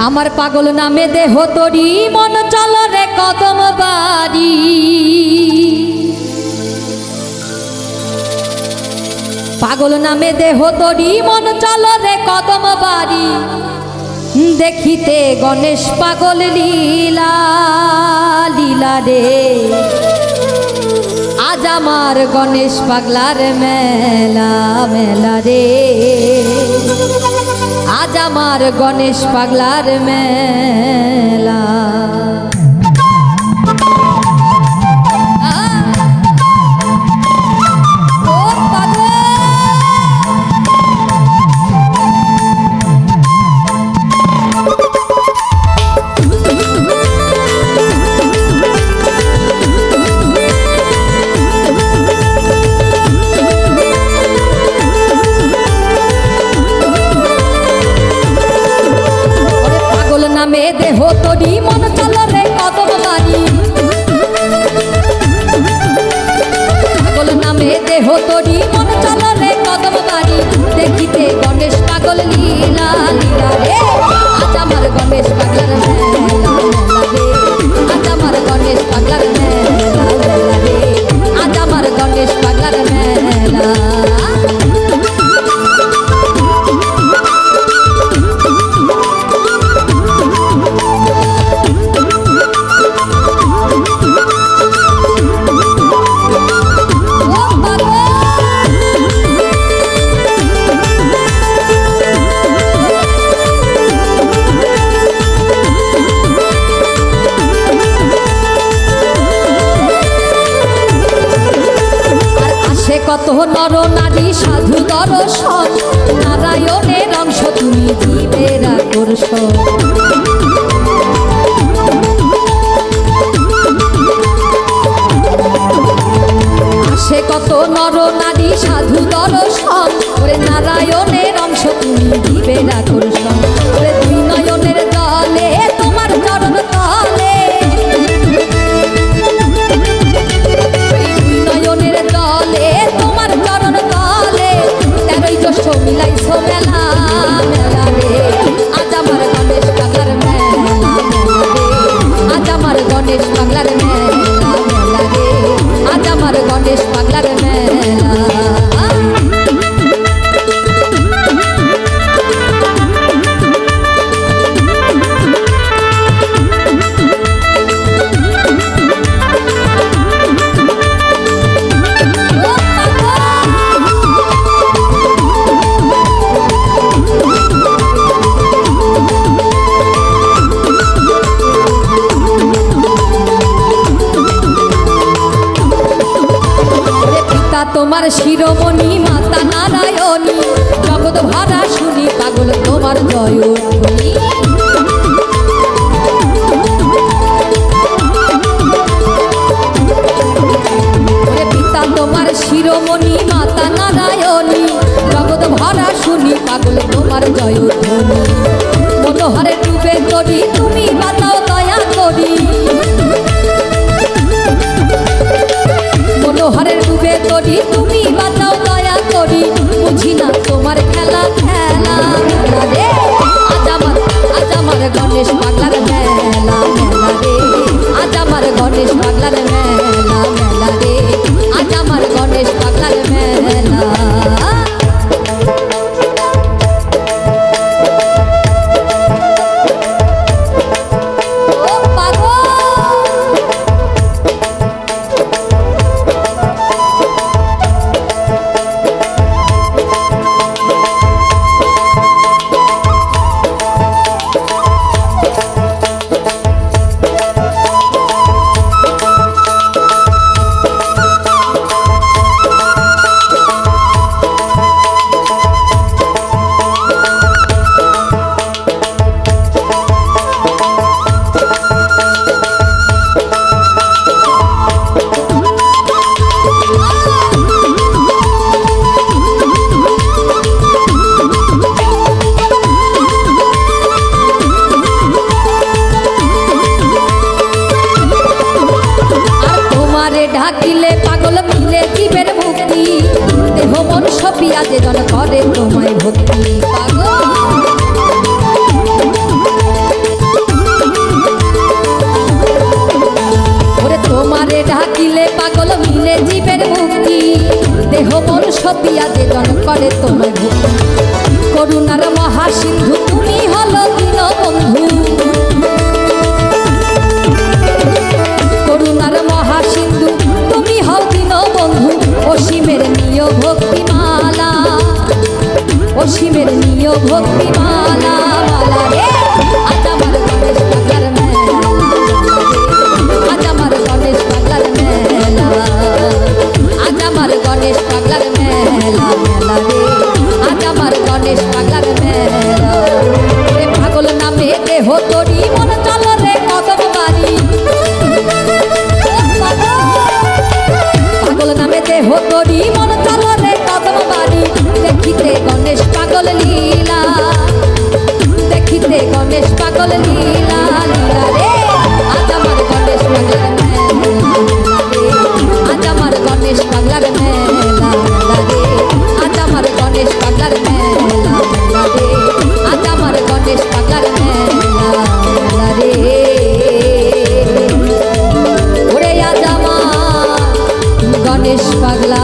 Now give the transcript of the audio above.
আমার পাগল নামে দেহ তরি মন চল রে কদম বাড়ি পাগল নামে দেহ তরি মন চল রে কদম বাড়ি দেখিতে গণেশ পাগল লীলা লীলা রে আজ আমার গণেশ পাগলার মেলা মেলা রে আজ আমার গণেশ পাগলার মেলা নামে দেহ তরি মন চল রে কদম বাড়ি পাগল নামে দেহ তরি মন চল রে কদম বাড়ি দেখিতে গণেশ পাগল লীলা লীলা রে আজ আমার গণেশ পাগলার মেলা মেলা রে আজ আমার গণেশ পাগলার মেলা মেলা রে আজ আমার গণেশ পাগলার মেলা কত নর নারী সাধু দর্শন নারায়ণের অংশ তুমি জীবের আকর্ষণ আসে কত নর নারী সাধু দর্শন ওরে নারায়ণের অংশ তুমি জীবের আকর্ষণ ওরে দুই নয়নের দলে তোমার চরণ তলে মিলাইছো মেলা মেলা রে আজ আমার গণেশ পাগলার মেলা মেলা রে আজ আমার গণেশ পাগলার মেলা মেলা রে আজ আমার গণেশ পাগলার মেলা তোমার শিরোমণি মাতা নারায়ণী জগৎ ভরা শুনি পাগল তোমার জয়ধ্বনি পিতা তোমার শিরোমণি মাতা নারায়ণী জগৎ ভরা শুনি পাগল তোমার জয়ধ্বনি মনোহরে ডুবে করি তুমি বাতাও দয়া করি মনোহরের ডুবে করি তুমি বাঁচাও দয়া করি বুঝি না তোমার খেলা খেলা মেলা রে আজ আমার গণেশ পাগলার মেলা মেলা রে আজ আমার গণেশ পাগলার মেলা মেলা রে আজ আমার গণেশ পাগলার মেলা ডাকিলে পাগল মিলে জীবের মুক্তি দেহ মন সপিয়া যে জন করে তোমায় ভক্তি পাগল ঔষধ দিয়া যে জন করে তোমায় ভক্তি। করুণার মহাসিন্ধু তুমি হলো দীনবন্ধু, করুণার মহাসিন্ধু তুমি হও দীনবন্ধু। অসীমের নিয় ভক্তিমালা, অসীমের নিয় ভক্তিমালা মালা রে। আজ আমার গণেশ পাগলার মেলা, আজ আমার গণেশ পাগলার মেলা, আজ আমার গণেশ পাগলার মেলা মেলা রে। আজ আমার গণেশ পাগলার মেলা রে। পাগল নামে দেহ তরি মন চলো রে কদম বাড়ি, পাগল নামে দেহ তরি মন চলো রে কদম বাড়ি। দেখিতে গণেশ পাগল লীলা, দেখিতে গণেশ পাগল লীলা লীলা রে। আজ আমার গণেশ পাগলার মেলা রে, আজ আমার গণেশ পাগলার মেলা রে। আজ আমার গণেশ পাগলার মেলা রে, আজ আমার গণেশ পাগলার মেলা রে। ওরে আজ আমার গণেশ পাগলা